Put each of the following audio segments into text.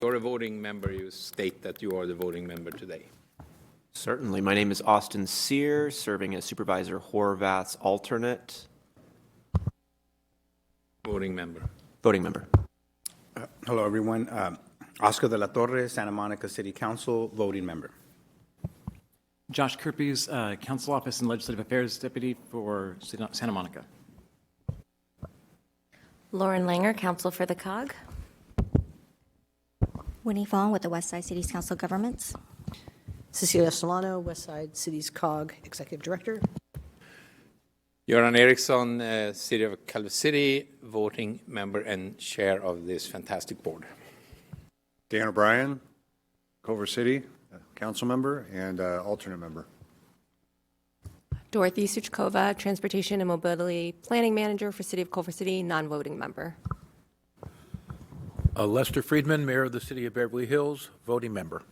You're a voting member. You state that you are the voting member today. Certainly. My name is Austin Sear, serving as Supervisor Horvath's alternate. Voting member. Voting member. Hello, everyone. Oscar de la Torre, Santa Monica City Council, voting member. Josh Kirpies, Council Office and Legislative Affairs Deputy for Santa Monica. Lauren Langer, Counsel for the COG. Winnie Fong with the Westside Cities Council of Governments. Cecilia Solano, Westside Cities COG Executive Director. Göran Eriksson, City of Culver City, voting member and chair of this fantastic board. Dan O'Brien, Culver City, council member and alternate member. Dorothy Suchkova, Transportation and Mobility Planning Manager for City of Culver City, non-voting member. Lester Friedman, Mayor of the City of Beverly Hills, voting member.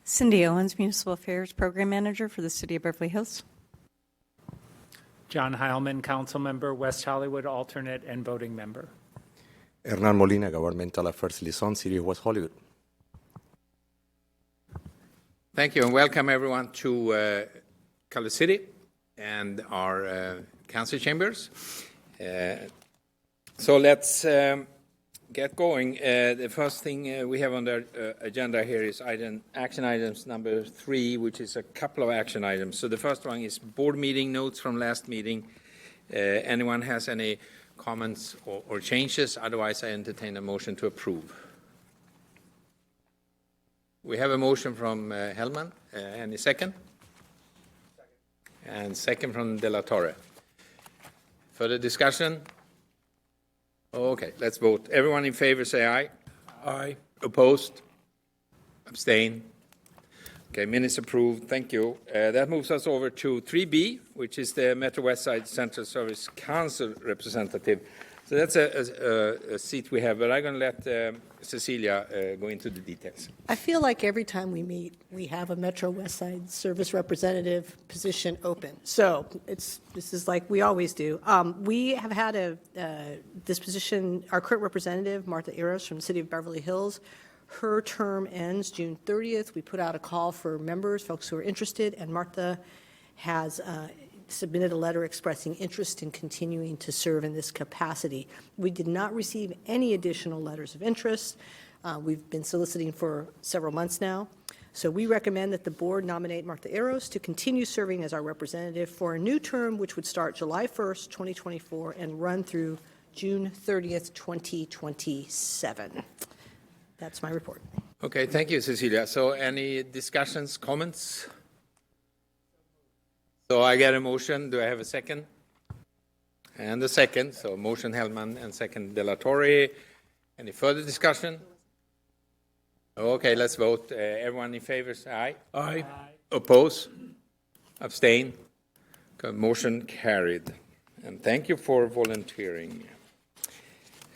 Cindy Owens, Municipal Affairs Program Manager for the City of Beverly Hills. John Heilman, Council Member, West Hollywood, alternate and voting member. Hernan Molina, Governmental Affairs Liaison, City of West Hollywood. Thank you and welcome everyone to Culver City and our council chambers. So let's get going. The first thing we have on the agenda here is action items number 3, which is a couple of action items. So the first one is board meeting notes from last meeting. Anyone has any comments or changes? Otherwise, I entertain a motion to approve. We have a motion from Hellman. Any second? And second from De La Torre. Further discussion? Okay, let's vote. Everyone in favor say aye. Aye. Opposed? Abstain? Okay, minutes approved. Thank you. That moves us over to 3B, which is the Metro West Side Central Service Council representative. So that's a seat we have, but I'm going to let Cecilia go into the details. I feel like every time we meet, we have a Metro West Side Service Representative position open. So this is like we always do. We have had this position, our current representative, Martha Eros from the City of Beverly Hills. Her term ends June 30th. We put out a call for members, folks who are interested, and Martha has submitted a letter expressing interest in continuing to serve in this capacity. We did not receive any additional letters of interest. We've been soliciting for several months now. So we recommend that the board nominate Martha Eros to continue serving as our representative for a new term which would start July 1st, 2024 and run through June 30th, 2027. That's my report. Okay, thank you, Cecilia. So any discussions, comments? So I get a motion. Do I have a second? And a second. So motion Hellman and second De La Torre. Any further discussion? Okay, let's vote. Everyone in favor, say aye. Aye. Oppose? Abstain? Okay, motion carried. And thank you for volunteering.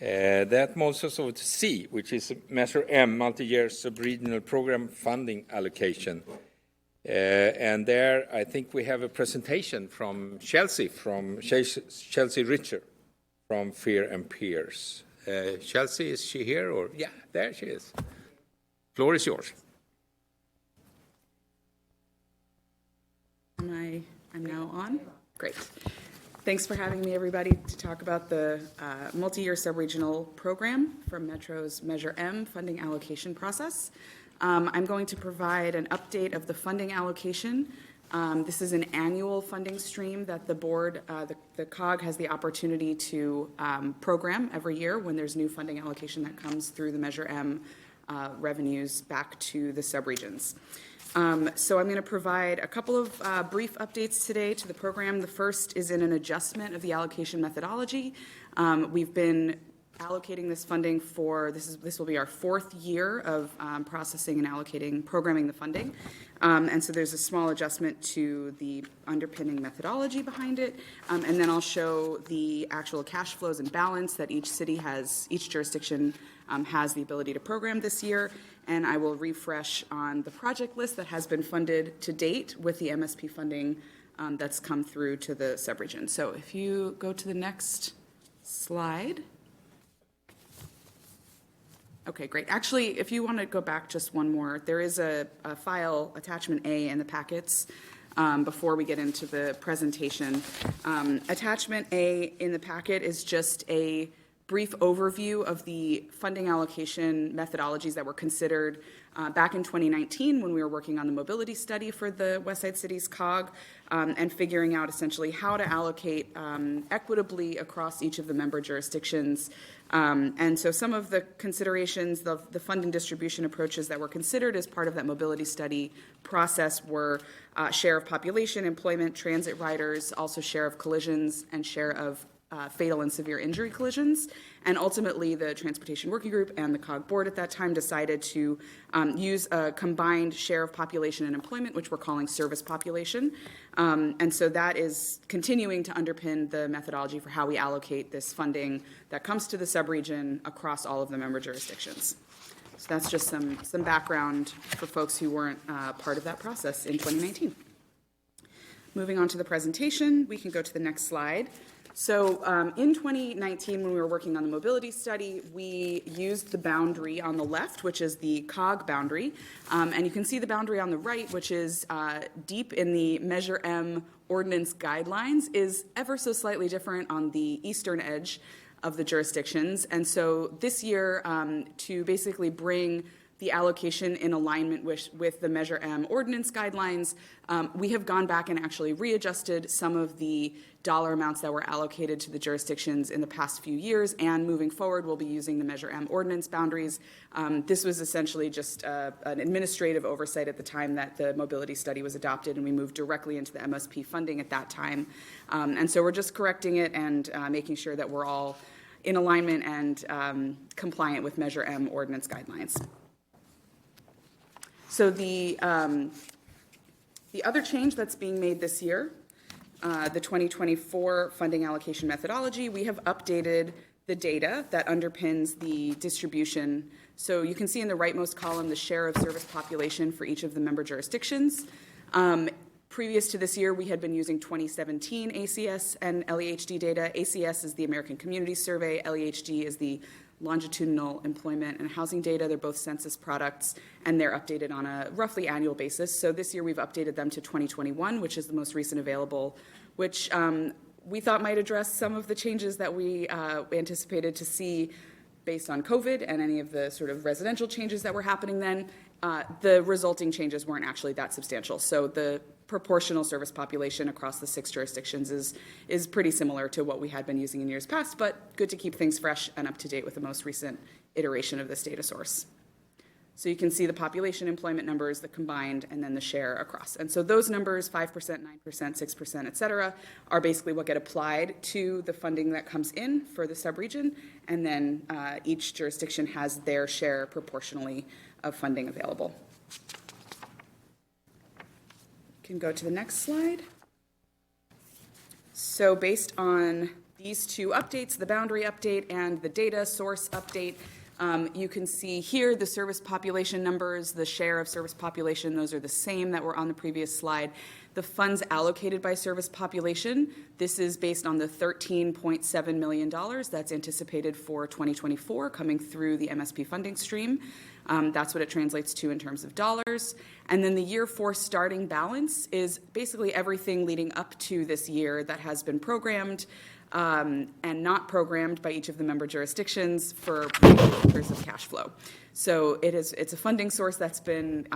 That moves us over to C, which is Measure M, Multi-Year Sub-Regional Program Funding Allocation. And there, I think we have a presentation from Chelsea Richer, from Fear and Peers. Chelsea, is she here? Or yeah, there she is. Floor is yours. I'm now on? Great. Thanks for having me, everybody, to talk about the multi-year sub-regional program from Metro's Measure M funding allocation process. I'm going to provide an update of the funding allocation. This is an annual funding stream that the board, the COG, has the opportunity to program every year when there's new funding allocation that comes through the Measure M revenues back to the subregions. So I'm going to provide a couple of brief updates today to the program. The first is in an adjustment of the allocation methodology. We've been allocating this funding for, this will be our 4th year of processing and programming the funding. And so there's a small adjustment to the underpinning methodology behind it. And then I'll show the actual cash flows and balance that each jurisdiction has the ability to program this year. And I will refresh on the project list that has been funded to date with the MSP funding that's come through to the subregion. So if you go to the next slide. Okay, great. Actually, if you want to go back just one more, there is a file, attachment A, in the packets before we get into the presentation. Attachment A in the packet is just a brief overview of the funding allocation methodologies that were considered back in 2019 when we were working on the mobility study for the West Side Cities COG and figuring out essentially how to allocate equitably across each of the member jurisdictions. And so some of the considerations, the funding distribution approaches that were considered as part of that mobility study process were share of population, employment, transit riders, also share of collisions, and share of fatal and severe injury collisions. And ultimately, the Transportation Working Group and the COG board at that time decided to use a combined share of population and employment, which we're calling service population. And so that is continuing to underpin the methodology for how we allocate this funding that comes to the subregion across all of the member jurisdictions. So that's just some background for folks who weren't part of that process in 2019. Moving on to the presentation, we can go to the next slide. So in 2019, when we were working on the mobility study, we used the boundary on the left, which is the COG boundary. And you can see the boundary on the right, which is deep in the Measure M ordinance guidelines, is ever so slightly different on the eastern edge of the jurisdictions. And so this year, to basically bring the allocation in alignment with the Measure M ordinance guidelines, we have gone back and actually readjusted some of the dollar amounts that were allocated to the jurisdictions in the past few years, and moving forward, we'll be using the Measure M ordinance boundaries. This was essentially just an administrative oversight at the time that the mobility study was adopted, and we moved directly into the MSP funding at that time. And so we're just correcting it and making sure that we're all in alignment and compliant with Measure M ordinance guidelines. So the other change that's being made this year, the 2024 funding allocation methodology, we have updated the data that underpins the distribution. So you can see in the rightmost column the share of service population for each of the member jurisdictions. Previous to this year, we had been using 2017 ACS and LEHD data. ACS is the American Community Survey. LEHD is the longitudinal employment and housing data. They're both census products, and they're updated on a roughly annual basis. So this year we've updated them to 2021, which is the most recent available, which we thought might address some of the changes that we anticipated to see based on COVID and any of the sort of residential changes that were happening then. The resulting changes weren't actually that substantial. So the proportional service population across the 6 jurisdictions is pretty similar to what we had been using in years past, but good to keep things fresh and up to date with the most recent iteration of this data source. So you can see the population employment numbers, the combined, and then the share across. And so those numbers, 5%, 9%, 6%, et cetera, are basically what get applied to the funding that comes in for the subregion, and then each jurisdiction has their share proportionally of funding available. Can go to the next slide. So based on these 2 updates, the boundary update and the data source update, you can see here the service population numbers, the share of service population, those are the same that were on the previous slide. The funds allocated by service population, this is based on the $13.7 million that's anticipated for 2024 coming through the MSP funding stream. That's what it translates to in terms of dollars. And then the year 4 starting balance is basically everything leading up to this year that has been programmed and not programmed by each of the member jurisdictions for years of cash flow. So it's a funding source that's been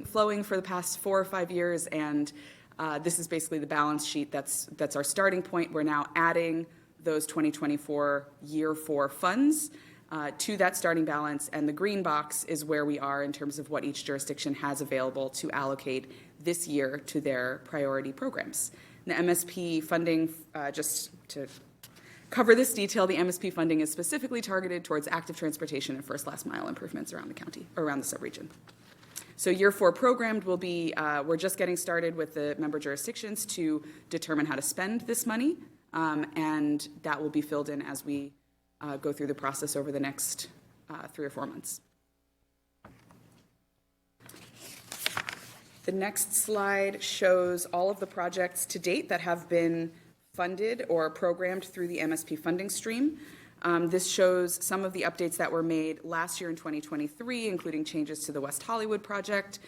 flowing for the past 4 or 5 years, and this is basically the balance sheet that's our starting point. We're now adding those 2024 year 4 funds to that starting balance, and the green box is where we are in terms of what each jurisdiction has available to allocate this year to their priority programs. The MSP funding, just to cover this detail, the MSP funding is specifically targeted towards active transportation and first last mile improvements around the county, or around the subregion. So year 4 programmed will be, we're just getting started with the member jurisdictions to determine how to spend this money, and that will be filled in as we go through the process over the next 3 or 4 months. The next slide shows all of the projects to date that have been funded or programmed through the MSP funding stream. This shows some of the updates that were made last year in 2023, including changes to the West Hollywood project,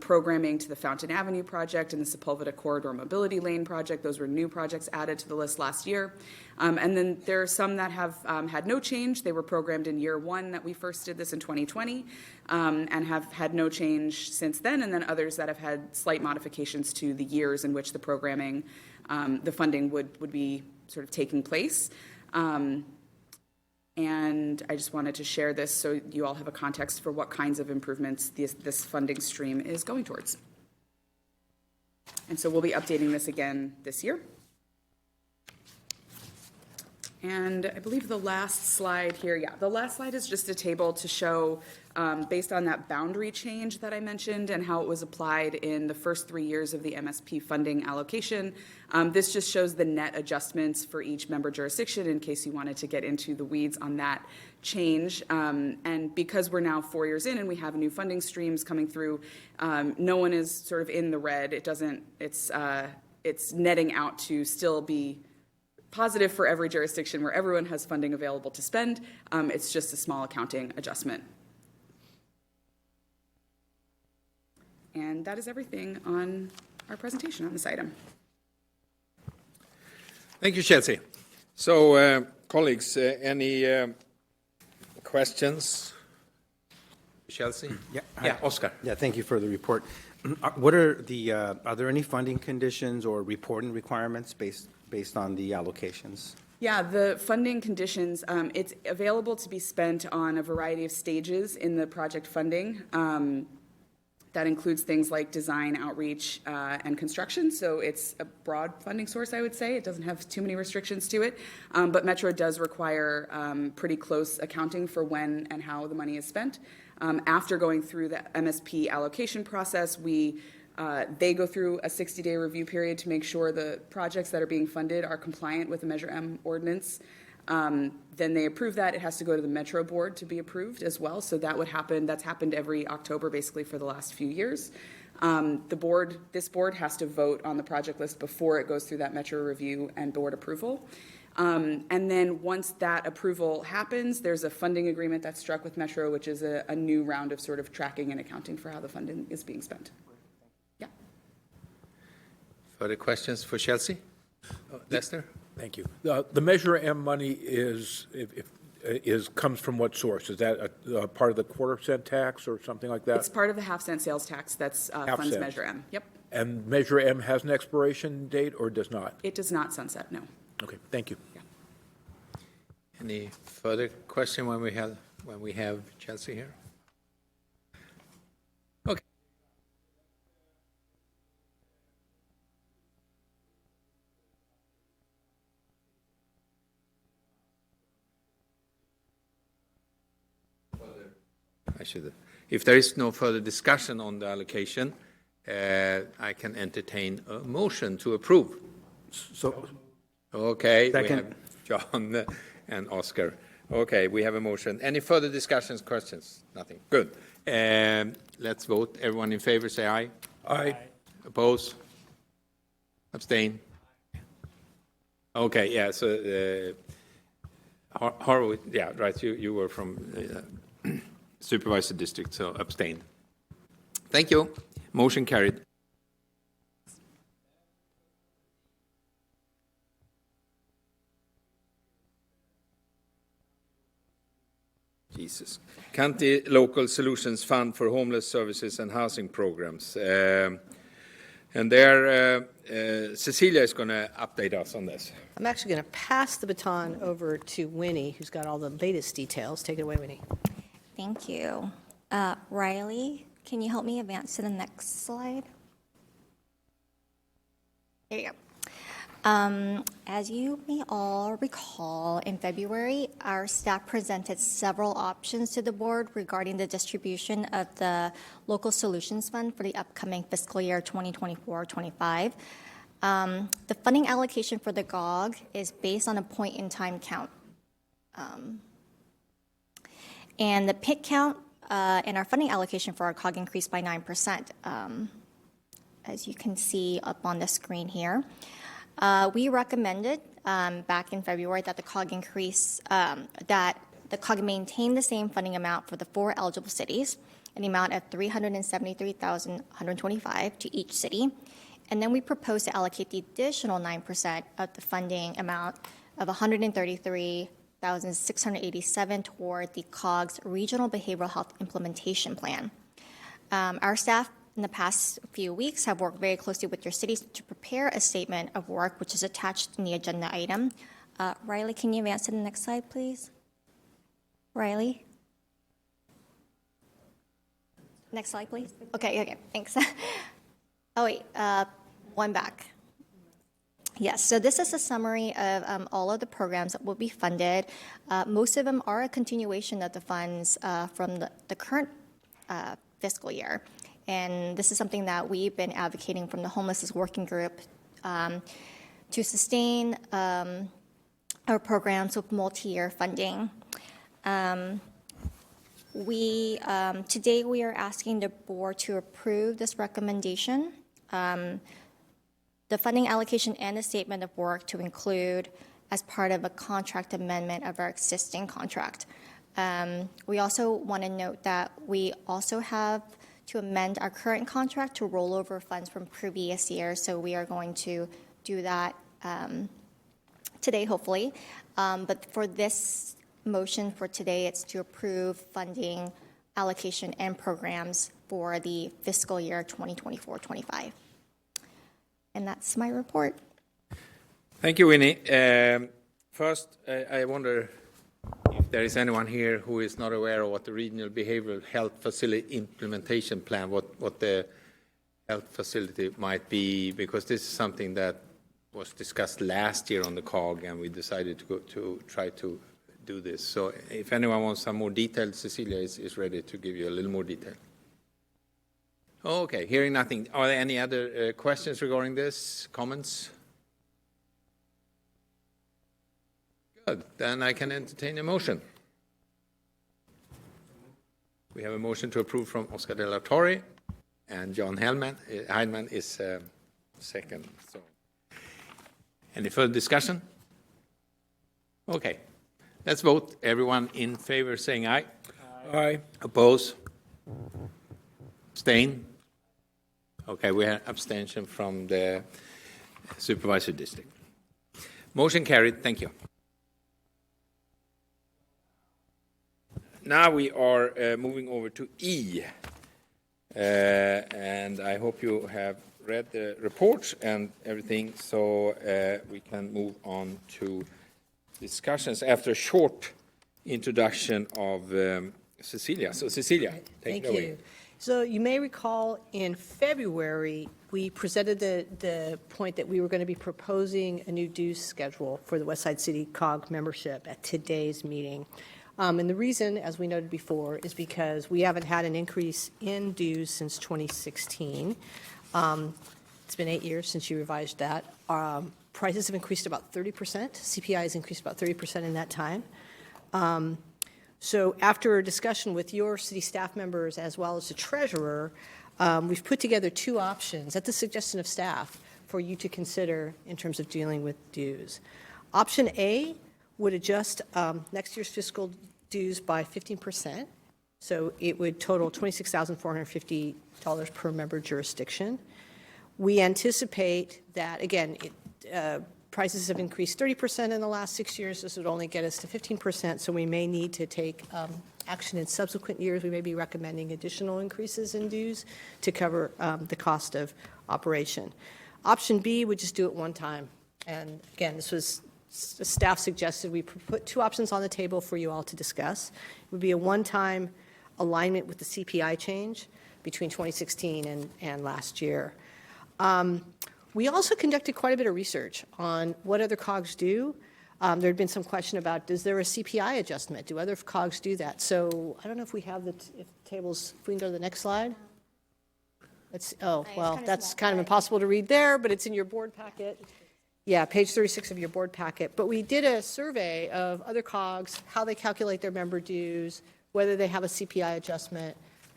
programming to the Fountain Avenue project, and the Sepulveda Corridor Mobility Lane project. Those were new projects added to the list last year. And then there are some that have had no change. They were programmed in year one that we first did this in 2020, and have had no change since then, and then others that have had slight modifications to the years in which the programming, the funding would be sort of taking place. And I just wanted to share this so you all have a context for what kinds of improvements this funding stream is going towards. And so we'll be updating this again this year. And I believe the last slide here, the last slide is just a table to show, based on that boundary change that I mentioned and how it was applied in the first 3 years of the MSP funding allocation. This just shows the net adjustments for each member jurisdiction in case you wanted to get into the weeds on that change. And because we're now 4 years in and we have new funding streams coming through, no one is sort of in the red. It's netting out to still be positive for every jurisdiction where everyone has funding available to spend. It's just a small accounting adjustment. And that is everything on our presentation on this item. Thank you, Chelsea. So, colleagues, any questions? Chelsea? Yeah, Oscar. Yeah, thank you for the report. What are there any funding conditions or reporting requirements based on the allocations? Yeah, the funding conditions, it's available to be spent on a variety of stages in the project funding. That includes things like design, outreach, and construction. So it's a broad funding source, I would say. It doesn't have too many restrictions to it. But Metro does require pretty close accounting for when and how the money is spent. After going through the MSP allocation process, they go through a 60-day review period to make sure the projects that are being funded are compliant with the Measure M ordinance. Then they approve that. It has to go to the Metro board to be approved as well. So that would happen. That's happened every October, basically, for the last few years. This board has to vote on the project list before it goes through that Metro review and board approval. And then once that approval happens, there's a funding agreement that's struck with Metro, which is a new round of sort of tracking and accounting for how the funding is being spent. Yeah. Further questions for Chelsea? Lester? Thank you. The Measure M money comes from what source? Is that a part of the quarter-cent tax or something like that? It's part of the half-cent sales tax that's funds cent. Measure M. Yep. And Measure M has an expiration date or does not? It does not sunset, no. Okay, thank you. Yeah. Any further question when we have Chelsea here? Okay. If there is no further discussion on the allocation, I can entertain a motion to approve. So, Okay, we Second. have John and Oscar. Okay, we have a motion. Any further discussions, questions? Nothing. Good. Let's vote. Everyone in favor, say aye. Aye. Oppose? Abstain? Okay, yeah, so Horowitz, yeah, right, you were from Supervisor District, so abstain. Thank you. Motion carried. Jesus. County Local Solutions Fund for Homeless Services and Housing Programs. And there, Cecilia is going to update us on this. I'm actually going to pass the baton over to Winnie, who's got all the latest details. Take it away, Winnie. Thank you. Riley, can you help me advance to the next slide? There you go. As you may all recall, in February, our staff presented several options to the board regarding the distribution of the Local Solutions Fund for the upcoming fiscal year 2024-25. The funding allocation for the GOG is based on a point-in-time count. And the PIT count and our funding allocation for our COG increased by 9%, as you can see up on the screen here. We recommended back in February that the COG increase, that the COG maintain the same funding amount for the 4 eligible cities, an amount of $373,125 to each city. And then we propose to allocate the additional 9% of the funding amount of $133,687 toward the COG's Regional Behavioral Health Implementation Plan. Our staff in the past few weeks have worked very closely with your cities to prepare a statement of work, which is attached in the agenda item. Riley, can you advance to the next slide, please? Riley? Next slide, please. Okay, thanks. Oh, wait, one back. Yes, so this is a summary of all of the programs that will be funded. Most of them are a continuation of the funds from the current fiscal year. And this is something that we've been advocating from the Homelessness Working Group to sustain our programs with multi-year funding. Today we are asking the board to approve this recommendation, the funding allocation and the statement of work to include as part of a contract amendment of our existing contract. We also want to note that we also have to amend our current contract to roll over funds from previous years, so we are going to do that today, hopefully. But for this motion for today, it's to approve funding, allocation, and programs for the fiscal year 2024-25. And that's my report. Thank you, Winnie. First, I wonder if there is anyone here who is not aware of what the Regional Behavioral Health Facility Implementation Plan, what the health facility might be, because this is something that was discussed last year on the COG, and we decided to try to do this. So if anyone wants some more detail, Cecilia is ready to give you a little more detail. Okay, hearing nothing. Are there any other questions regarding this, comments? Good, then I can entertain a motion. We have a motion to approve from Oscar De La Torre, and John Heinemann is second. So, any further discussion? Okay, let's vote. Everyone in favor saying aye. Aye. Oppose? Abstain? Okay, we have abstention from the supervisory district. Motion carried. Thank you. Now we are moving over to E. And I hope you have read the report and everything, so we can move on to discussions after a short introduction of Cecilia. So Cecilia, take it away. Thank you. So you may recall in February, we presented the point that we were going to be proposing a new dues schedule for the Westside City COG membership at today's meeting. And the reason, as we noted before, is because we haven't had an increase in dues since 2016. It's been 8 years since you revised that. Prices have increased about 30%. CPI has increased about 30% in that time. So after a discussion with your city staff members as well as the treasurer, we've put together 2 options at the suggestion of staff for you to consider in terms of dealing with dues. Option A would adjust next year's fiscal dues by 15%. So it would total $26,450 per member jurisdiction. We anticipate that, again, prices have increased 30% in the last 6 years. This would only get us to 15%, so we may need to take action in subsequent years. We may be recommending additional increases in dues to cover the cost of operation. Option B would just do it one time. And again, this was staff suggested we put 2 options on the table for you all to discuss. It would be a one-time alignment with the CPI change between 2016 and last year. We also conducted quite a bit of research on what other COGs do. There had been some question about, is there a CPI adjustment? Do other COGs do that? So I don't know if we have the tables. If we can go to the next slide. That's kind of impossible to read there, but it's in your board packet. Yeah, page 36 of your board packet. But we did a survey of other COGs, how they calculate their member dues, whether they have a CPI adjustment,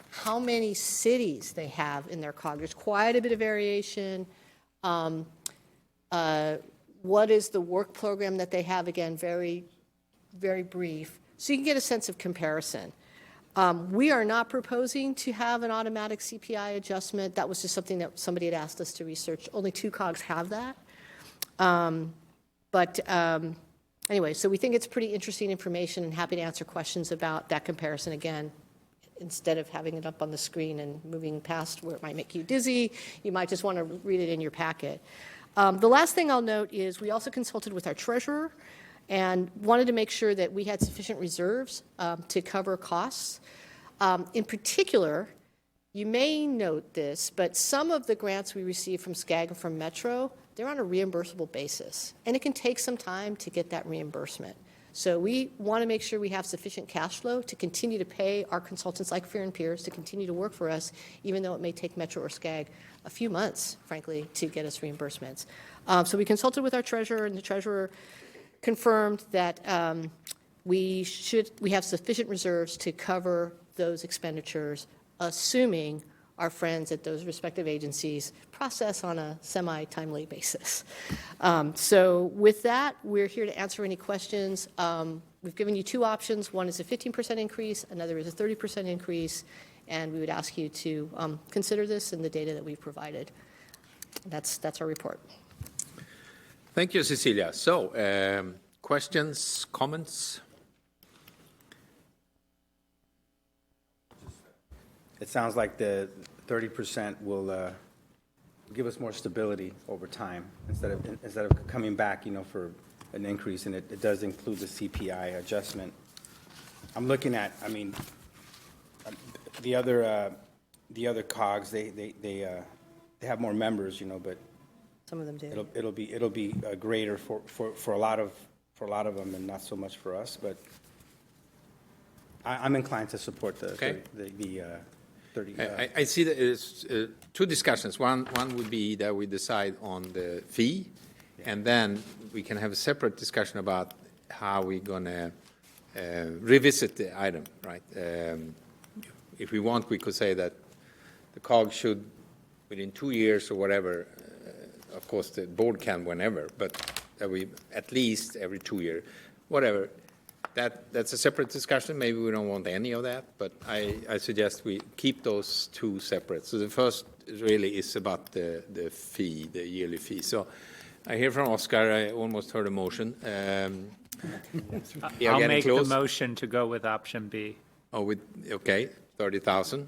how many cities they have in their COG. There's quite a bit of variation. what is the work program that they have, again, very, very brief, so you can get a sense of comparison. We are not proposing to have an automatic CPI adjustment. That was just something that somebody had asked us to research. Only 2 COGs have that. Anyway, so we think it's pretty interesting information and happy to answer questions about that comparison again. Instead of having it up on the screen and moving past where it might make you dizzy, you might just want to read it in your packet. The last thing I'll note is we also consulted with our treasurer and wanted to make sure that we had sufficient reserves to cover costs. In particular, you may note this, but some of the grants we receive from SCAG and from Metro, they're on a reimbursable basis, and it can take some time to get that reimbursement. So we want to make sure we have sufficient cash flow to continue to pay our consultants like Fear and Peers to continue to work for us, even though it may take Metro or SCAG a few months, frankly, to get us reimbursements. So we consulted with our treasurer, and the treasurer confirmed that we have sufficient reserves to cover those expenditures, assuming our friends at those respective agencies process on a semi-timely basis. So with that, we're here to answer any questions. We've given you 2 options. One is a 15% increase, another is a 30% increase, and we would ask you to consider this in the data that we've provided. That's our report. Thank you, Cecilia. So, questions, comments? It sounds like the 30% will give us more stability over time instead of coming back, for an increase, and it does include the CPI adjustment. I'm looking at, the other COGs, they have more members, but some of them do. It'll be greater for a lot of them, and not so much for us. But I'm inclined to support the 30. I see that there's 2 discussions. One would be that we decide on the fee, and then we can have a separate discussion about how we're going to revisit the item, right? If we want, we could say that the COG should, within 2 years or whatever, of course the board can whenever, but that we at least every 2 years, whatever. That's a separate discussion. Maybe we don't want any of that, but I suggest we keep those 2 separate. So the first really is about the fee, the yearly fee. So I hear from Oscar. I almost heard a motion. I'll make the motion to go with option B. Okay, 30,000.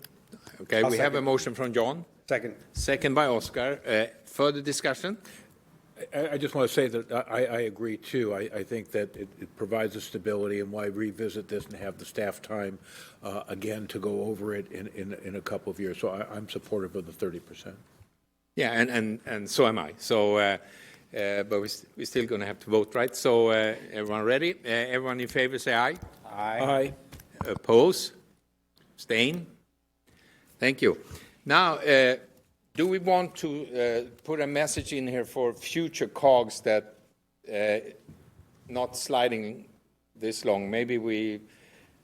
Okay, we have a motion from John. Second by Oscar. Further discussion? I just want to say that I agree, too. I think that it provides a stability, and why revisit this and have the staff time, again, to go over it in a couple of years. So I'm supportive of the 30%. Yeah, and so am I. So, but we're still going to have to vote, right? So everyone ready? Everyone in favor, say aye. Aye. Oppose? Abstain? Thank you. Now, do we want to put a message in here for future COGs that not sliding this long? Maybe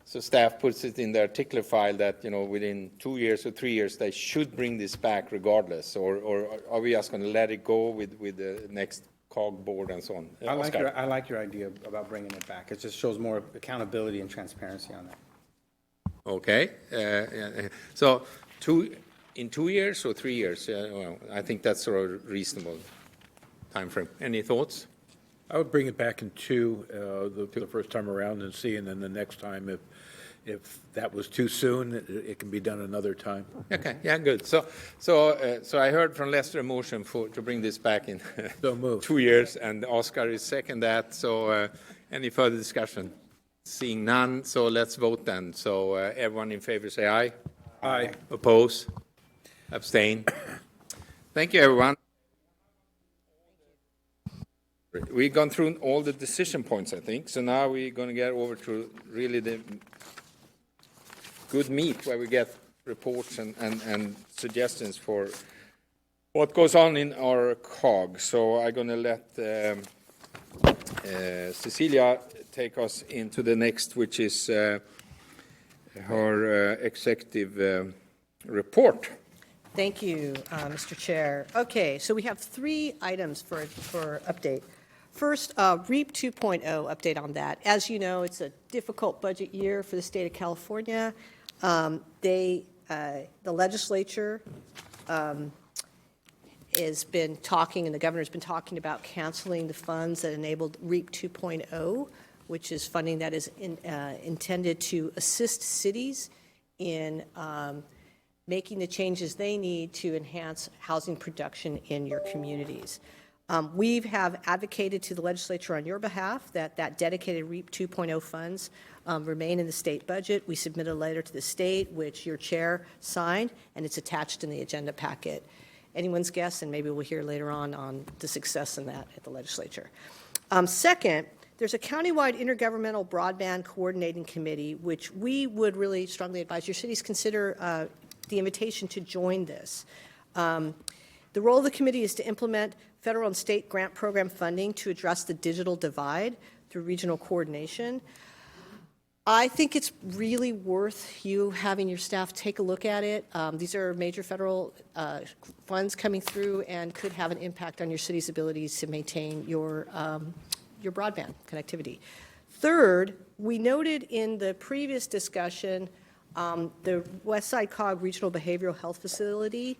so staff puts it in the articular file that, within 2 years or 3 years, they should bring this back regardless, or are we just going to let it go with the next COG board and so on? I like your idea about bringing it back. It just shows more accountability and transparency on that. Okay. So in 2 years or 3 years? Well, I think that's sort of a reasonable time frame. Any thoughts? I would bring it back in 2 the first time around and see, and then the next time, if that was too soon, it can be done another time. Okay, yeah, good. So I heard from Lester a motion to bring this back in 2 years, and Oscar is second that. So any further discussion? Seeing none, so let's vote then. So everyone in favor say aye. Aye. Oppose? Abstain? Thank you, everyone. We've gone through all the decision points, I think. So now we're going to get over to really the good meat, where we get reports and suggestions for what goes on in our COG. So I'm going to let Cecilia take us into the next, which is her executive report. Thank you, Mr. Chair. Okay, so we have 3 items for update. First, REAP 2.0 update on that. As you know, it's a difficult budget year for the state of California. The legislature has been talking, and the governor's been talking about canceling the funds that enabled REAP 2.0, which is funding that is intended to assist cities in making the changes they need to enhance housing production in your communities. We have advocated to the legislature on your behalf that dedicated REAP 2.0 funds remain in the state budget. We submitted a letter to the state, which your chair signed, and it's attached in the agenda packet. Anyone's guess, and maybe we'll hear later on the success in that at the legislature. Second, there's a countywide intergovernmental broadband coordinating committee, which we would really strongly advise your cities consider the invitation to join this. The role of the committee is to implement federal and state grant program funding to address the digital divide through regional coordination. I think it's really worth you having your staff take a look at it. These are major federal funds coming through and could have an impact on your city's abilities to maintain your broadband connectivity. Third, we noted in the previous discussion the WSCCOG Regional Behavioral Health Facility.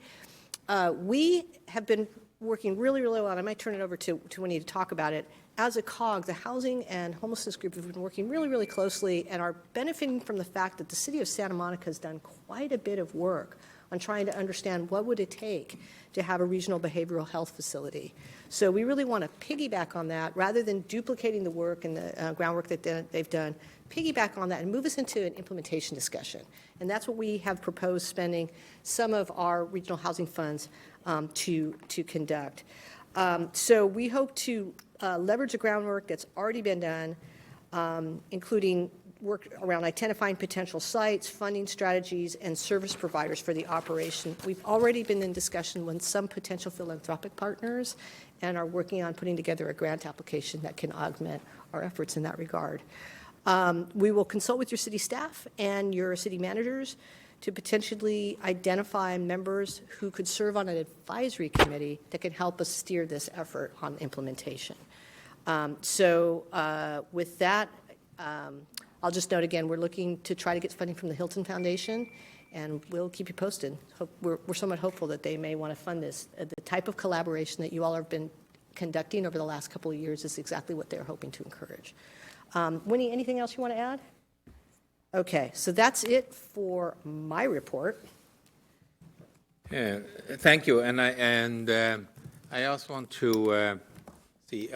We have been working really, really well, and I might turn it over to Winnie to talk about it. As a COG, the Housing and Homelessness Group have been working really, really closely and are benefiting from the fact that the city of Santa Monica has done quite a bit of work on trying to understand what would it take to have a regional behavioral health facility. So we really want to piggyback on that rather than duplicating the work and the groundwork that they've done, piggyback on that and move us into an implementation discussion. And that's what we have proposed spending some of our regional housing funds to conduct. So we hope to leverage the groundwork that's already been done, including work around identifying potential sites, funding strategies, and service providers for the operation. We've already been in discussion with some potential philanthropic partners and are working on putting together a grant application that can augment our efforts in that regard. We will consult with your city staff and your city managers to potentially identify members who could serve on an advisory committee that can help us steer this effort on implementation. With that, I'll just note again, we're looking to try to get funding from the Hilton Foundation, and we'll keep you posted. We're somewhat hopeful that they may want to fund this. The type of collaboration that you all have been conducting over the last couple of years is exactly what they're hoping to encourage. Winnie, anything else you want to add? Okay, so that's it for my report. Thank you, and I also want to see,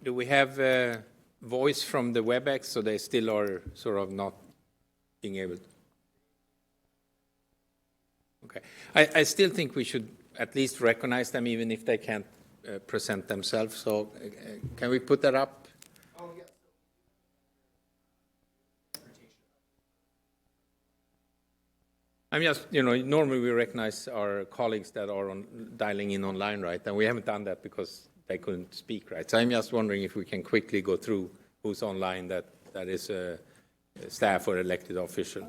do we have voice from the WebEx, so they still are sort of not being able to? Okay. I still think we should at least recognize them, even if they can't present themselves. So can we put that up? Oh, yes. I'm just, normally we recognize our colleagues that are dialing in online, right? And we haven't done that because they couldn't speak, right? So I'm just wondering if we can quickly go through who's online that is a staff or elected official.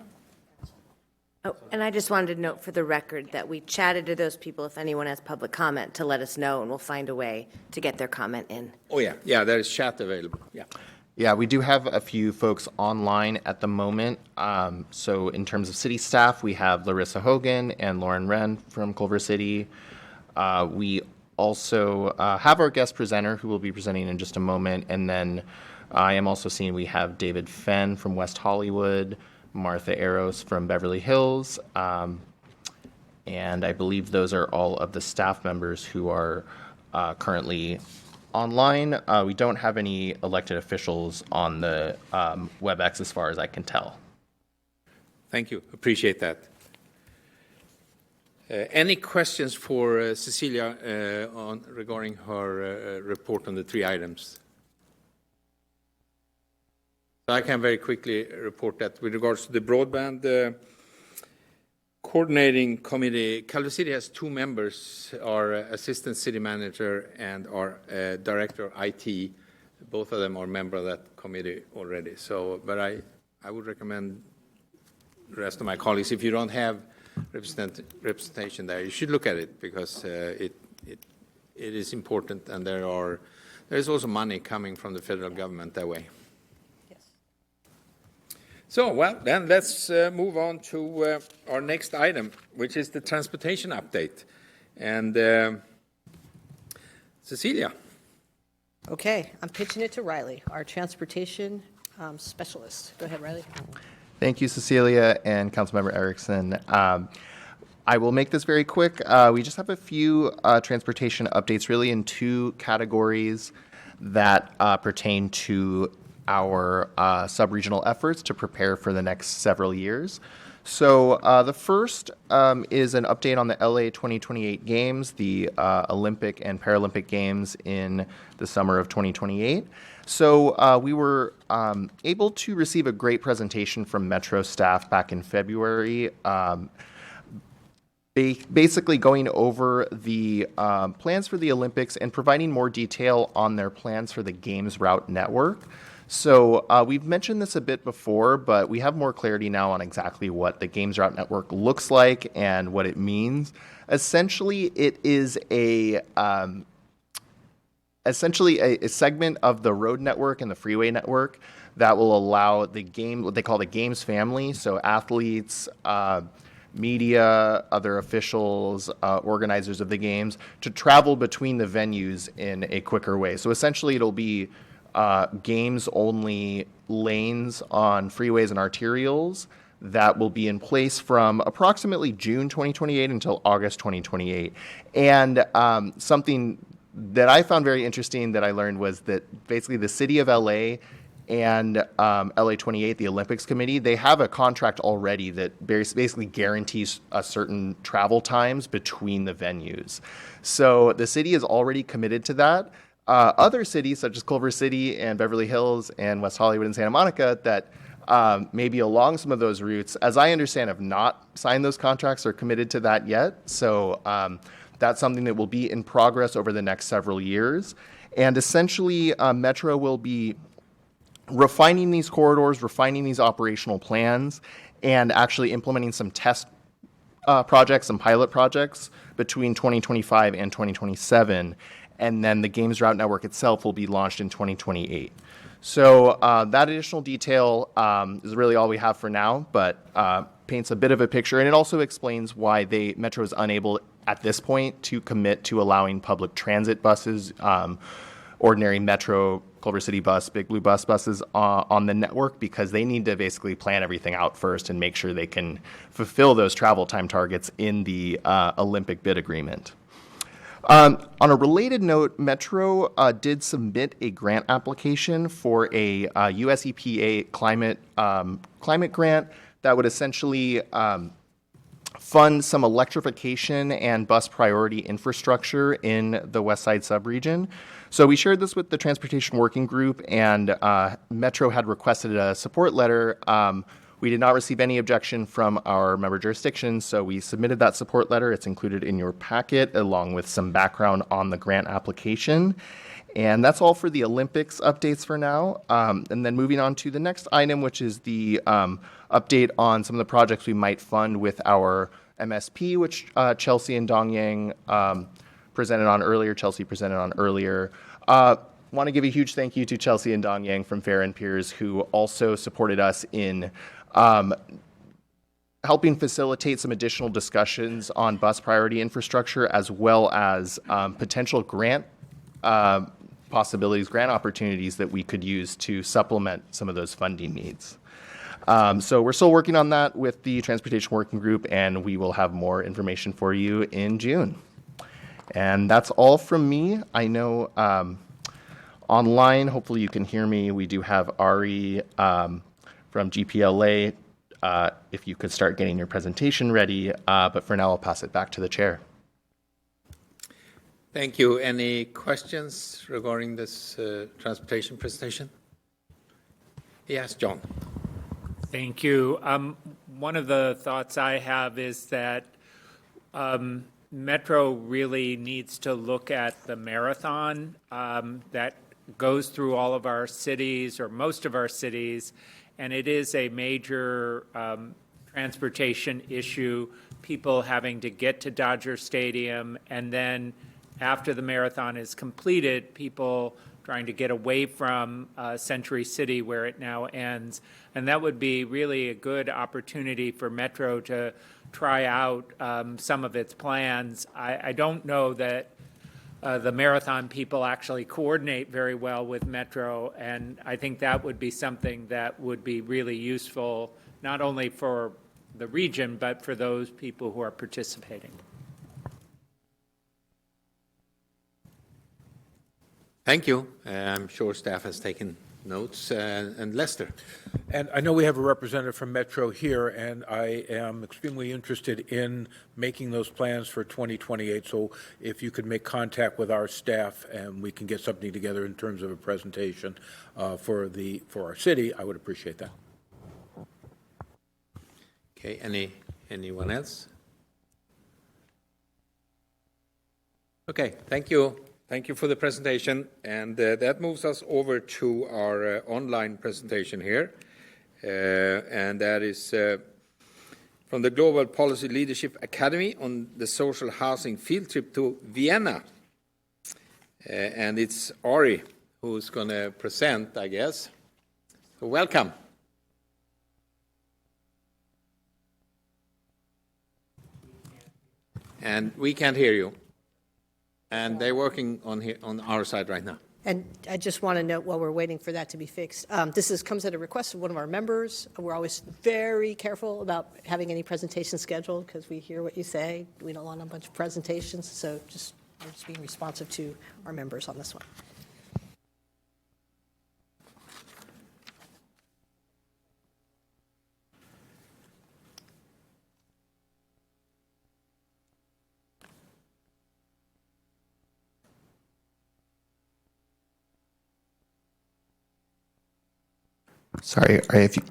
Oh, and I just wanted to note for the record that we chatted to those people if anyone has public comment to let us know, and we'll find a way to get their comment in. Oh, yeah. Yeah, there is chat available. Yeah. Yeah, we do have a few folks online at the moment. So in terms of city staff, we have Larissa Hogan and Lauren Wren from Culver City. We also have our guest presenter who will be presenting in just a moment. And then I am also seeing we have David Fenn from West Hollywood, Martha Eros from Beverly Hills. And I believe those are all of the staff members who are currently online. We don't have any elected officials on the WebEx as far as I can tell. Thank you. Appreciate that. Any questions for Cecilia regarding her report on the 3 items? So I can very quickly report that with regards to the broadband coordinating committee, Culver City has 2 members, our assistant city manager and our director of IT. Both of them are members of that committee already. So, but I would recommend the rest of my colleagues, if you don't have representation there, you should look at it because it is important, and there are There's also money coming from the federal government that way. So, well, then let's move on to our next item, which is the transportation update. And Cecilia. Okay, I'm pitching it to Riley, our transportation specialist. Go ahead, Riley. Thank you, Cecilia and Councilmember Erickson. I will make this very quick. We just have a few transportation updates really in two categories that pertain to our sub-regional efforts to prepare for the next several years. So the first is an update on the LA 2028 Games, the Olympic and Paralympic Games in the summer of 2028. So we were able to receive a great presentation from Metro staff back in February, basically going over the plans for the Olympics and providing more detail on their plans for the Games Route Network. So we've mentioned this a bit before, but we have more clarity now on exactly what the Games Route Network looks like and what it means. Essentially, it is a segment of the road network and the freeway network that will allow the game, what they call the Games family, so athletes, media, other officials, organizers of the games, to travel between the venues in a quicker way. So essentially, it'll be games-only lanes on freeways and arterials that will be in place from approximately June 2028 until August 2028. And something that I found very interesting that I learned was that basically the city of LA and LA 28, the Olympics Committee, they have a contract already that basically guarantees a certain travel times between the venues. So the city is already committed to that. Other cities, such as Culver City and Beverly Hills and West Hollywood and Santa Monica, that maybe along some of those routes, as I understand, have not signed those contracts or committed to that yet. So that's something that will be in progress over the next several years. And essentially, Metro will be refining these corridors, refining these operational plans, and actually implementing some test projects, some pilot projects between 2025 and 2027. And then the Games Route Network itself will be launched in 2028. So that additional detail is really all we have for now, but paints a bit of a picture. And it also explains why Metro is unable at this point to commit to allowing public transit buses, ordinary Metro, Culver City bus, Big Blue buses on the network, because they need to basically plan everything out first and make sure they can fulfill those travel time targets in the Olympic bid agreement. On a related note, Metro did submit a grant application for a US EPA climate grant that would essentially fund some electrification and bus priority infrastructure in the West Side subregion. So we shared this with the Transportation Working Group, and Metro had requested a support letter. We did not receive any objection from our member jurisdictions, so we submitted that support letter. It's included in your packet, along with some background on the grant application. And that's all for the Olympics updates for now. And then moving on to the next item, which is the update on some of the projects we might fund with our MSP, which Chelsea and Dong Yang presented on earlier. Chelsea presented on earlier. Want to give a huge thank you to Chelsea and Dong Yang from Fair and Peers, who also supported us in helping facilitate some additional discussions on bus priority infrastructure, as well as potential grant possibilities, grant opportunities that we could use to supplement some of those funding needs. So we're still working on that with the Transportation Working Group, and we will have more information for you in June. And that's all from me. I know online, hopefully you can hear me. We do have Ari from GPLA. If you could start getting your presentation ready, but for now I'll pass it back to the chair. Thank you. Any questions regarding this transportation presentation? Yes, John. Thank you. One of the thoughts I have is that Metro really needs to look at the marathon that goes through all of our cities, or most of our cities, and it is a major transportation issue, people having to get to Dodger Stadium, and then after the marathon is completed, people trying to get away from Century City where it now ends. And that would be really a good opportunity for Metro to try out some of its plans. I don't know that the Marathon people actually coordinate very well with Metro, and I think that would be something that would be really useful, not only for the region, but for those people who are participating. Thank you. I'm sure staff has taken notes. And Lester. And I know we have a representative from Metro here, and I am extremely interested in making those plans for 2028. So if you could make contact with our staff and we can get something together in terms of a presentation for our city, I would appreciate that. Okay, anyone else? Okay, thank you. Thank you for the presentation. And that moves us over to our online presentation here. And that is from the Global Policy Leadership Academy on the social housing field trip to Vienna. And it's Ari who's going to present, I guess. So welcome. And we can't hear you. And they're working on here on our side right now. And I just want to note while we're waiting for that to be fixed, this comes at a request of one of our members. We're always very careful about having any presentation scheduled because we hear what you say. We don't want a bunch of presentations, so we're just being responsive to our members on this one. Sorry, if you...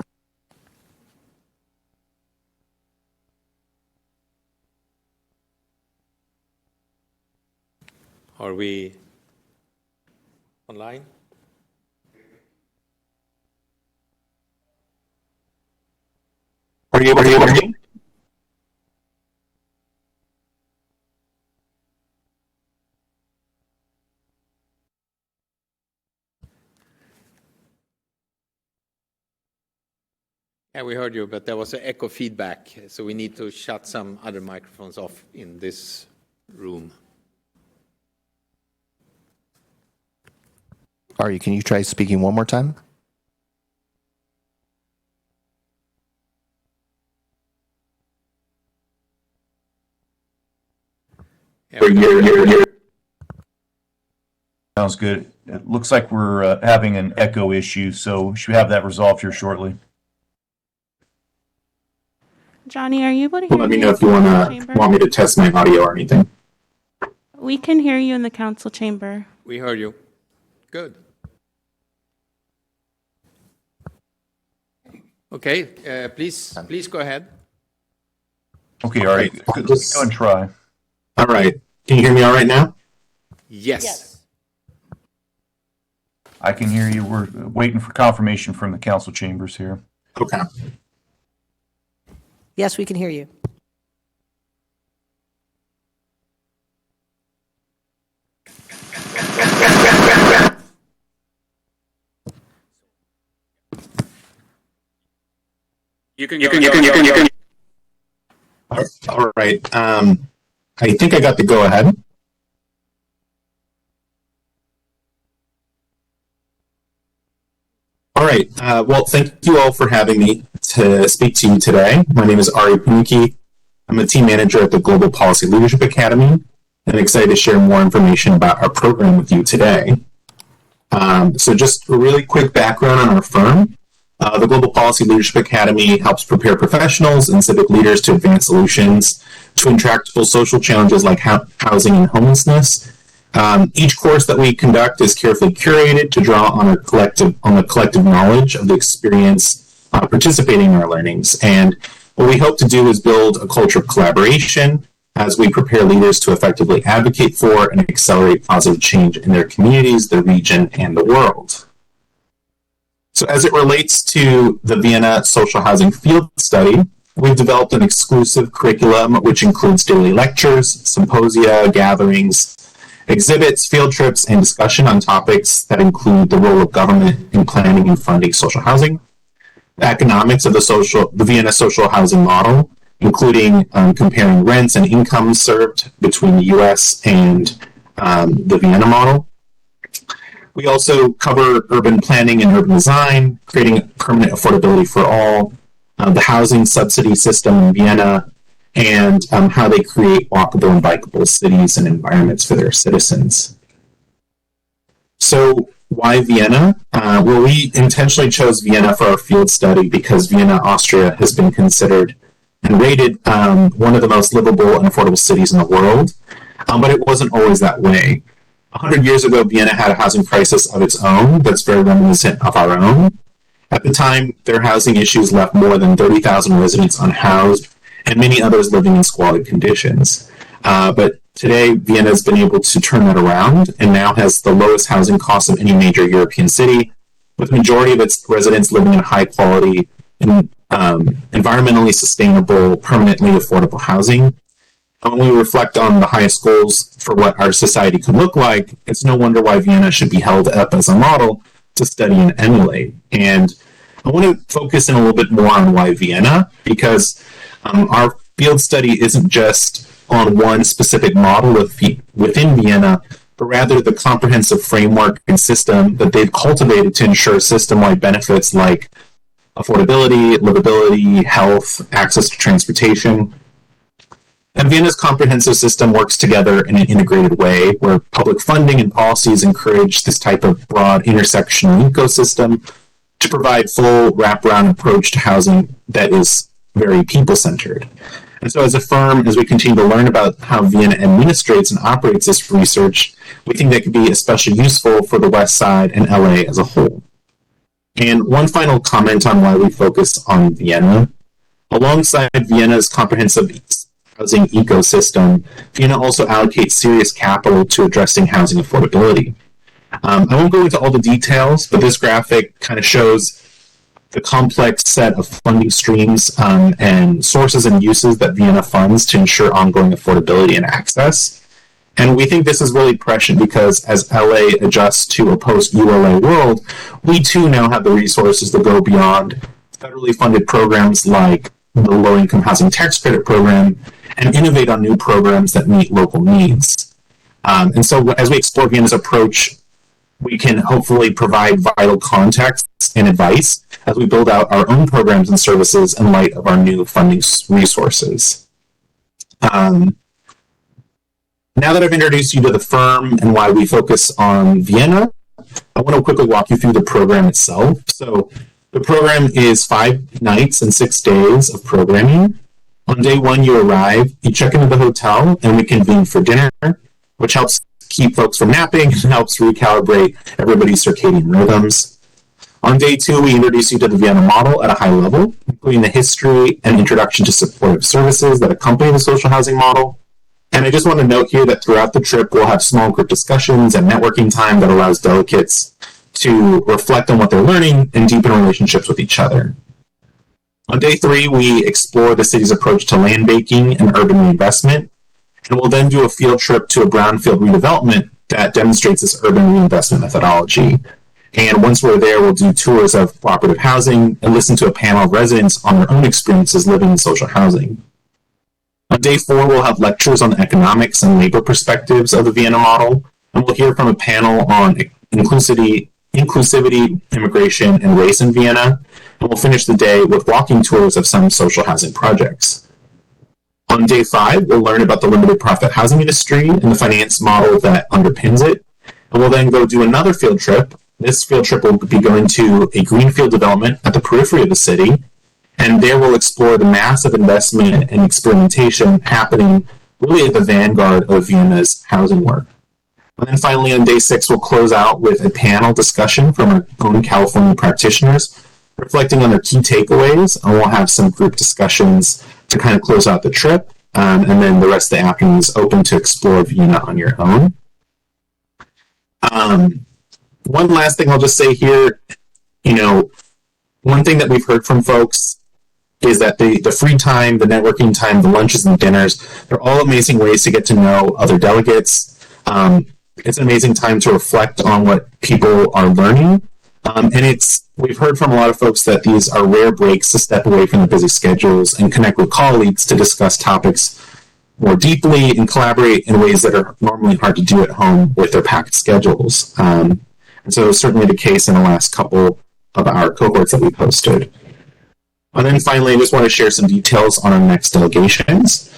Are we online? Are you able to hear me? Yeah, we heard you, but there was an echo feedback, so we need to shut some other microphones off in this room. Ari, can you try speaking one more time? Sounds good. It looks like we're having an echo issue, so should have that resolved here shortly. Johnny, are you able to hear Let me know if you want me to test my audio or anything. We can hear you in the council chamber. We heard you. Good. Okay, please go ahead. Okay, all right. Go and try. All right. Can you hear me all right now? Yes. I can hear you. We're waiting for confirmation from the council chambers here. Okay. Yes, we can hear you. You can. All right. I think I got the go ahead. All right. Well, thank you all for having me to speak to you today. My name is Ari Punki. I'm a team manager at the Global Policy Leadership Academy, and I'm excited to share more information about our program with you today. So just a really quick background on our firm. The Global Policy Leadership Academy helps prepare professionals and civic leaders to advance solutions to intractable social challenges like housing and homelessness. Each course that we conduct is carefully curated to draw on the collective knowledge of the experience participating in our learnings. And what we hope to do is build a culture of collaboration as we prepare leaders to effectively advocate for and accelerate positive change in their communities, the region, and the world. So as it relates to the Vienna Social Housing Field Study, we've developed an exclusive curriculum which includes daily lectures, symposia, gatherings, exhibits, field trips, and discussion on topics that include the role of government in planning and funding social housing, the economics of the Vienna social housing model, including comparing rents and incomes served between the U.S. and the Vienna model. We also cover urban planning and urban design, creating permanent affordability for all, the housing subsidy system in Vienna, and how they create walkable and bikeable cities and environments for their citizens. So why Vienna? Well, we intentionally chose Vienna for our field study because Vienna, Austria has been considered and rated one of the most livable and affordable cities in the world, but it wasn't always that way. 100 years ago, Vienna had a housing crisis of its own that's very reminiscent of our own. At the time, their housing issues left more than 30,000 residents unhoused and many others living in squalid conditions. But today, Vienna has been able to turn that around and now has the lowest housing costs of any major European city, with the majority of its residents living in high quality and environmentally sustainable, permanently affordable housing. When we reflect on the highest goals for what our society could look like, it's no wonder why Vienna should be held up as a model to study and emulate. And I want to focus in a little bit more on why Vienna, because our field study isn't just on one specific model within Vienna, but rather the comprehensive framework and system that they've cultivated to ensure system-wide benefits like affordability, livability, health, access to transportation. And Vienna's comprehensive system works together in an integrated way where public funding and policies encourage this type of broad intersectional ecosystem to provide full wraparound approach to housing that is very people-centered. And so as a firm, as we continue to learn about how Vienna administrates and operates this research, we think that could be especially useful for the West Side and LA as a whole. And one final comment on why we focus on Vienna. Alongside Vienna's comprehensive housing ecosystem, Vienna also allocates serious capital to addressing housing affordability. I won't go into all the details, but this graphic kind of shows the complex set of funding streams and sources and uses that Vienna funds to ensure ongoing affordability and access. And we think this is really prescient because as LA adjusts to a post-ULA world, we too now have the resources to go beyond federally funded programs like the Low-Income Housing Tax Credit Program and innovate on new programs that meet local needs. And so as we explore Vienna's approach, we can hopefully provide vital context and advice as we build out our own programs and services in light of our new funding resources. Now that I've introduced you to the firm and why we focus on Vienna, I want to quickly walk you through the program itself. So the program is 5 nights and 6 days of programming. On day 1, you arrive, you check into the hotel, and we convene for dinner, which helps keep folks from napping and helps recalibrate everybody's circadian rhythms. On day 2, we introduce you to the Vienna model at a high level, including the history and introduction to supportive services that accompany the social housing model. And I just want to note here that throughout the trip, we'll have small group discussions and networking time that allows delegates to reflect on what they're learning and deepen relationships with each other. On day 3, we explore the city's approach to land banking and urban reinvestment, and we'll then do a field trip to a brownfield redevelopment that demonstrates this urban reinvestment methodology. And once we're there, we'll do tours of cooperative housing and listen to a panel of residents on their own experiences living in social housing. On day 4, we'll have lectures on the economics and labor perspectives of the Vienna model, and we'll hear from a panel on inclusivity, immigration, and race in Vienna, and we'll finish the day with walking tours of some social housing projects. On day 5, we'll learn about the limited profit housing industry and the finance model that underpins it, and we'll then go do another field trip. This field trip will be going to a greenfield development at the periphery of the city, and there we'll explore the massive investment and experimentation happening really at the vanguard of Vienna's housing work. And then finally, on day 6, we'll close out with a panel discussion from our own California practitioners, reflecting on their key takeaways, and we'll have some group discussions to kind of close out the trip, and then the rest of the afternoon is open to explore Vienna on your own. One last thing I'll just say here, one thing that we've heard from folks is that the free time, the networking time, the lunches and dinners, they're all amazing ways to get to know other delegates. it's an amazing time to reflect on what people are learning. And we've heard from a lot of folks that these are rare breaks to step away from their busy schedules and connect with colleagues to discuss topics more deeply and collaborate in ways that are normally hard to do at home with their packed schedules. And so certainly the case in the last couple of our cohorts that we posted. And then finally, I just want to share some details on our next delegations.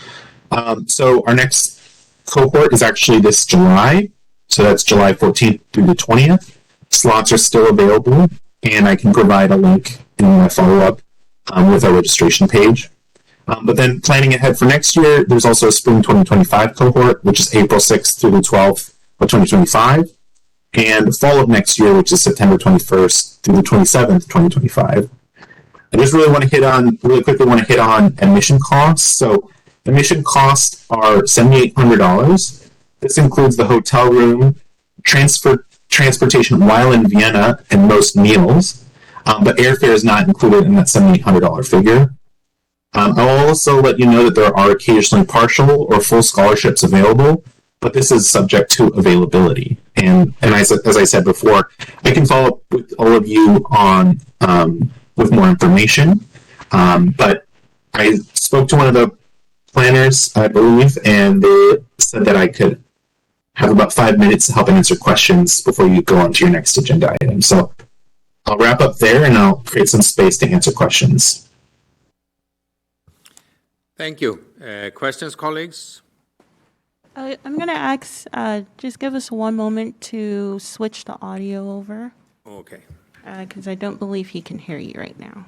So our next cohort is actually this July. So that's July 14th through the 20th. Slots are still available, and I can provide a link in my follow-up with our registration page. But then planning ahead for next year, there's also a spring 2025 cohort, which is April 6th through the 12th of 2025, and fall of next year, which is September 21st through the 27th, 2025. I just really quickly want to hit on admission costs. So admission costs are $7,800. This includes the hotel room, transportation while in Vienna, and most meals. But airfare is not included in that $7,800 figure. I'll also let you know that there are occasionally partial or full scholarships available, but this is subject to availability. And as I said before, I can follow up with all of you on with more information. But I spoke to one of the planners, I believe, and they said that I could have about 5 minutes to help answer questions before you go on to your next agenda item. So I'll wrap up there and I'll create some space to answer questions. Thank you. Questions, colleagues? I'm going to ask, just give us one moment to switch the audio over, Okay. because I don't believe he can hear you right now.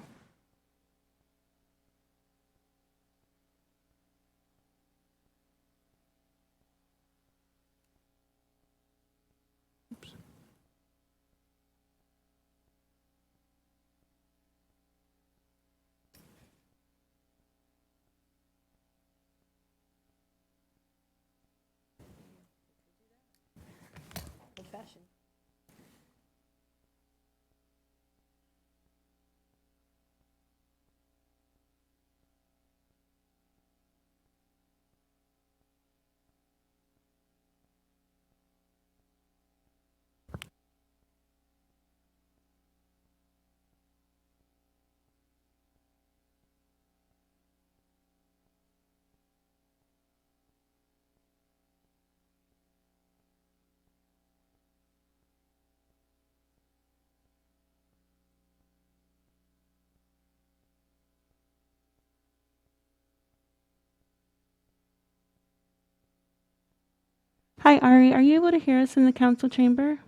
Hi, Ari. Are you able to hear us in the council chamber?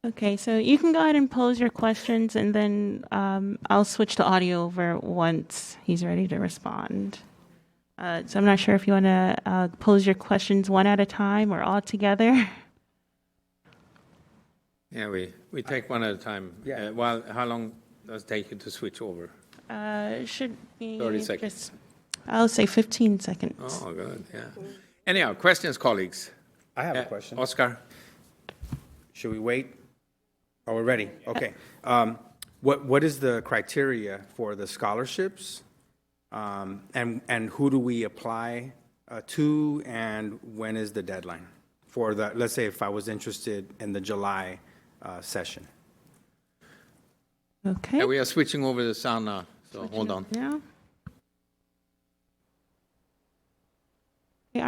Okay, so you can go ahead and pose your questions, and then I'll switch the audio over once he's ready to respond. So I'm not sure if you want to pose your questions one at a time or all together. Yeah, we take one at a time. Yeah. How long does it take you to switch over? It should be 30 seconds. just, I'll say 15 seconds. Oh, good, yeah. Anyhow, questions, colleagues? I have a question. Oscar? Should we wait? Oh, we're ready. Okay. What is the criteria for the scholarships? And who do we apply to, and when is the deadline for the, let's say if I was interested in the July session? Okay. Yeah, we are switching over the sound now, so hold on. Yeah. Okay,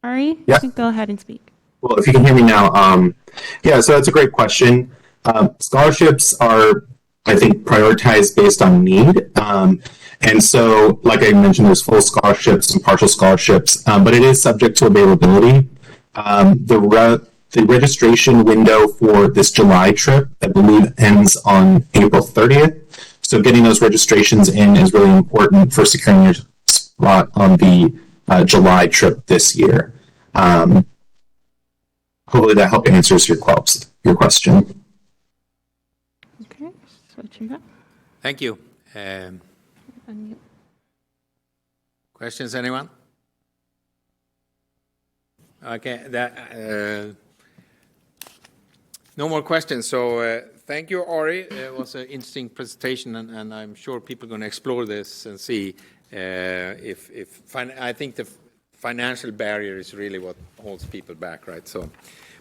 Ari, Yeah. you can go ahead and speak. Well, if you can hear me now, so that's a great question. Scholarships are, I think, prioritized based on need. And so, like I mentioned, there's full scholarships and partial scholarships, but it is subject to availability. The registration window for this July trip, I believe, ends on April 30th. So getting those registrations in is really important for securing your spot on the July trip this year. Hopefully that helped answers your question. Okay, switching up. Thank you. Unmute. Questions, anyone? Okay, No more questions. So thank you, Ari. It was an interesting presentation, and I'm sure people are going to explore this and see I think the financial barrier is really what holds people back, right? So,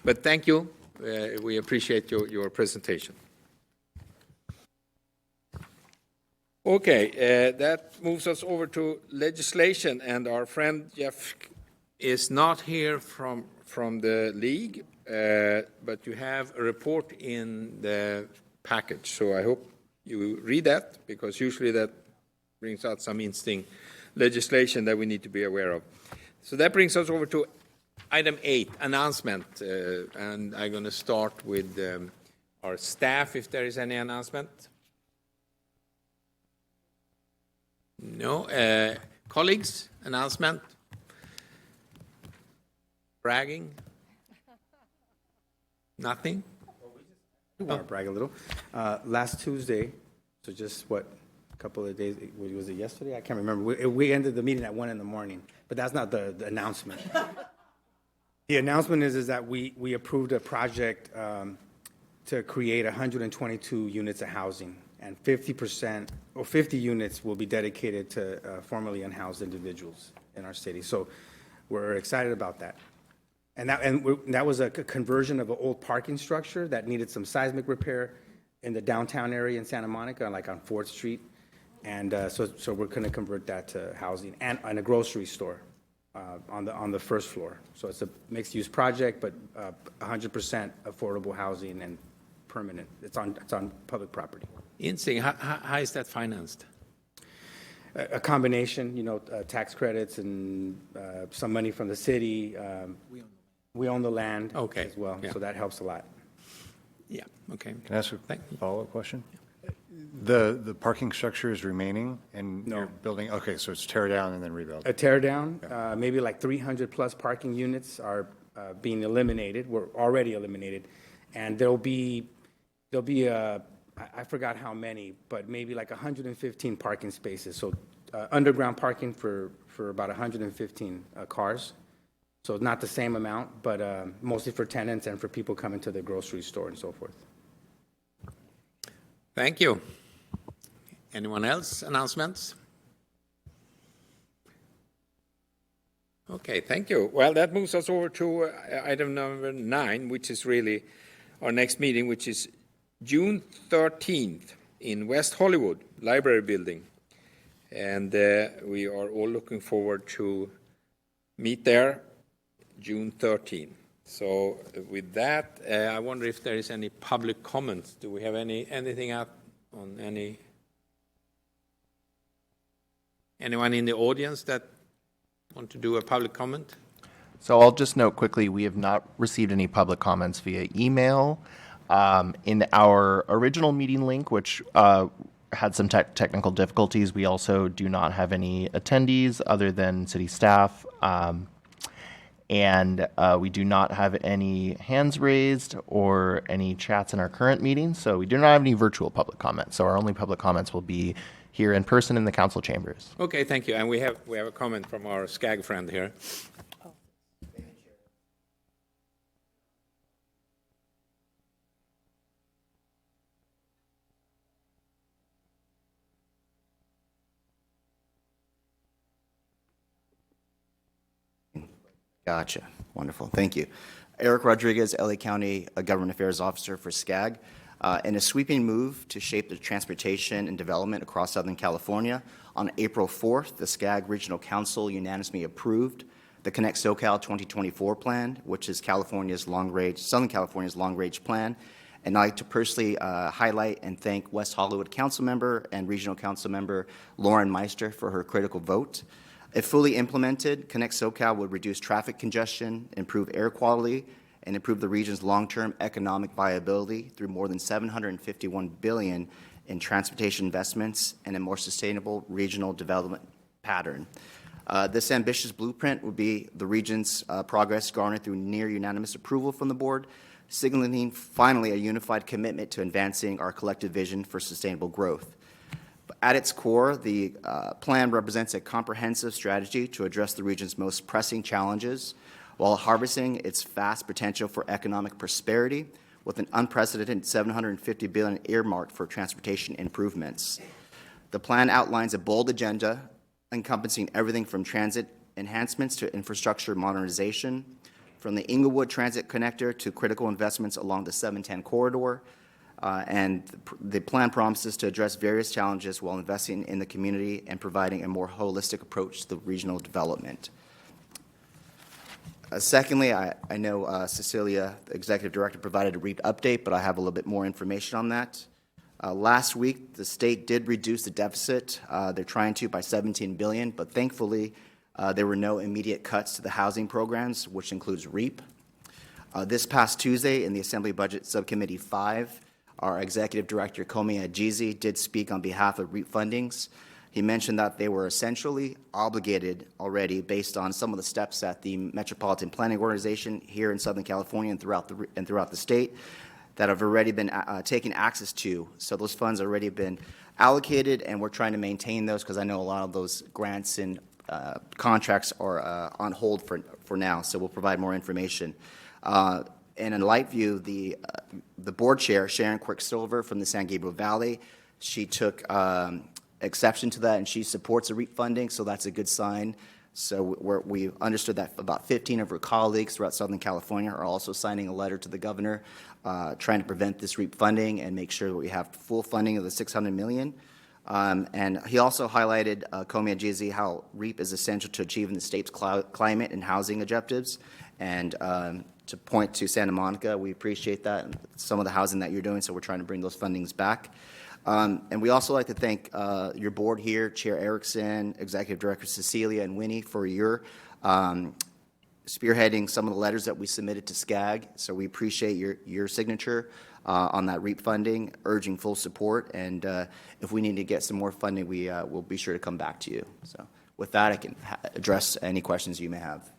but thank you. We appreciate your presentation. Okay, that moves us over to legislation, and our friend Jeff is not here from the league, but you have a report in the package. So I hope you read that, because usually that brings out some interesting legislation that we need to be aware of. So that brings us over to item 8, announcement, and I'm going to start with our staff, if there is any announcement. No. Colleagues, announcement? Bragging? Nothing? We want to brag a little. Last Tuesday, so just a couple of days, was it yesterday? I can't remember. We ended the meeting at 1 a.m, but that's not the announcement. The announcement is that we approved a project to create 122 units of housing, and 50% or 50 units will be dedicated to formerly unhoused individuals in our city. So we're excited about that. And that was a conversion of an old parking structure that needed some seismic repair in the downtown area in Santa Monica, like on 4th Street. And so we're going to convert that to housing and a grocery store on the first floor. So it's a mixed-use project, but 100% affordable housing and permanent. It's on public property. Interesting. How is that financed? A combination, tax credits and some money from the city. We own the land as well, so that helps a lot. Yeah, okay. Can I ask a follow-up question? The parking structure is remaining, and you're building, okay, so it's tear down and then rebuild. A tear down, maybe like 300-plus parking units are being eliminated. We're already eliminated. And there'll be I forgot how many, but maybe like 115 parking spaces. So underground parking for about 115 cars. So not the same amount, but mostly for tenants and for people coming to the grocery store and so forth. Thank you. Anyone else? Announcements? Okay, thank you. Well, that moves us over to item number 9, which is really our next meeting, which is June 13th in West Hollywood Library Building. And we are all looking forward to meet there June 13th. So with that, I wonder if there is any public comments. Do we have anything out on anyone in the audience that want to do a public comment? So I'll just note quickly, we have not received any public comments via email. In our original meeting link, which had some technical difficulties, we also do not have any attendees other than city staff. And we do not have any hands raised or any chats in our current meeting. So we do not have any virtual public comments. So our only public comments will be here in person in the council chambers. Okay, thank you. And we have a comment from our SCAG friend here. Gotcha. Wonderful. Thank you. Eric Rodriguez, LA County Government Affairs Officer for SCAG. In a sweeping move to shape the transportation and development across Southern California, on April 4th, the SCAG Regional Council unanimously approved the Connect SoCal 2024 plan, which is Southern California's long-range plan. And I'd like to personally highlight and thank West Hollywood Council Member and Regional Council Member Lauren Meister for her critical vote. If fully implemented, Connect SoCal would reduce traffic congestion, improve air quality, and improve the region's long-term economic viability through more than $751 billion in transportation investments and a more sustainable regional development pattern. This ambitious blueprint would be the region's progress garnered through near unanimous approval from the board, signaling finally a unified commitment to advancing our collective vision for sustainable growth. At its core, the plan represents a comprehensive strategy to address the region's most pressing challenges while harvesting its vast potential for economic prosperity with an unprecedented $750 billion earmarked for transportation improvements. The plan outlines a bold agenda encompassing everything from transit enhancements to infrastructure modernization, from the Inglewood Transit Connector to critical investments along the 710 corridor, and the plan promises to address various challenges while investing in the community and providing a more holistic approach to regional development. Secondly, I know Cecilia, the Executive Director, provided a REAP update, but I have a little bit more information on that. Last week, the state did reduce the deficit. They're trying to by $17 billion, but thankfully, there were no immediate cuts to the housing programs, which includes REAP. This past Tuesday, in the Assembly Budget Subcommittee 5, our Executive Director, Komi Ajizi, did speak on behalf of REAP fundings. He mentioned that they were essentially obligated already based on some of the steps that the Metropolitan Planning Organization here in Southern California and throughout the state that have already been taken access to. So those funds have already been allocated, and we're trying to maintain those because I know a lot of those grants and contracts are on hold for now, so we'll provide more information. And in Lightview, the board chair, Sharon Quicksilver from the San Gabriel Valley, she took exception to that, and she supports the REAP funding, so that's a good sign. So we understood that about 15 of her colleagues throughout Southern California are also signing a letter to the governor trying to prevent this REAP funding and make sure that we have full funding of the $600 million. And he also highlighted, Komi Ajizi, how REAP is essential to achieving the state's climate and housing objectives. And to point to Santa Monica, we appreciate that and some of the housing that you're doing, so we're trying to bring those fundings back. And we also like to thank your board here, Chair Erickson, Executive Director Cecilia, and Winnie for your spearheading some of the letters that we submitted to SCAG. So we appreciate your signature on that REAP funding, urging full support. And if we need to get some more funding, we will be sure to come back to you. So with that, I can address any questions you may have.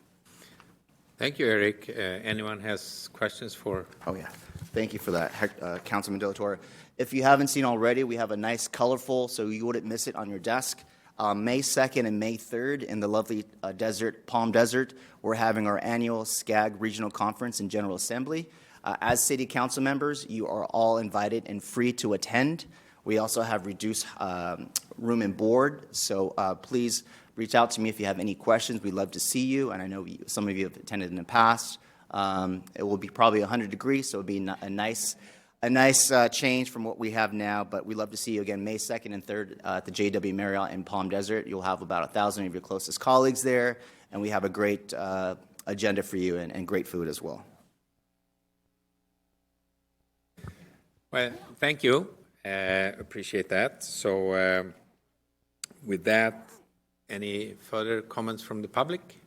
Thank you, Eric. Anyone has questions for? Oh, yeah. Thank you for that, Councilman De La Torre. If you haven't seen already, we have a nice colorful, so you wouldn't miss it on your desk. May 2nd and May 3rd in the lovely Palm Desert, we're having our annual SCAG Regional Conference and General Assembly. As city council members, you are all invited and free to attend. We also have reduced room and board, so please reach out to me if you have any questions. We'd love to see you, and I know some of you have attended in the past. It will be probably 100 degrees, so it'll be a nice change from what we have now, but we'd love to see you again May 2nd and 3rd at the JW Marriott in Palm Desert. You'll have about 1,000 of your closest colleagues there, and we have a great agenda for you and great food as well. Well, thank you. Appreciate that. So with that, any further comments from the public?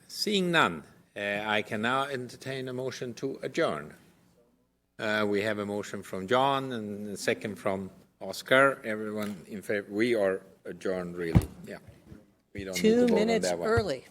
Seeing none, I can now entertain a motion to adjourn. We have a motion from John and a second from Oscar. Everyone in favor? We are adjourned, really. Yeah. We don't need to 2 vote on minutes that one. early.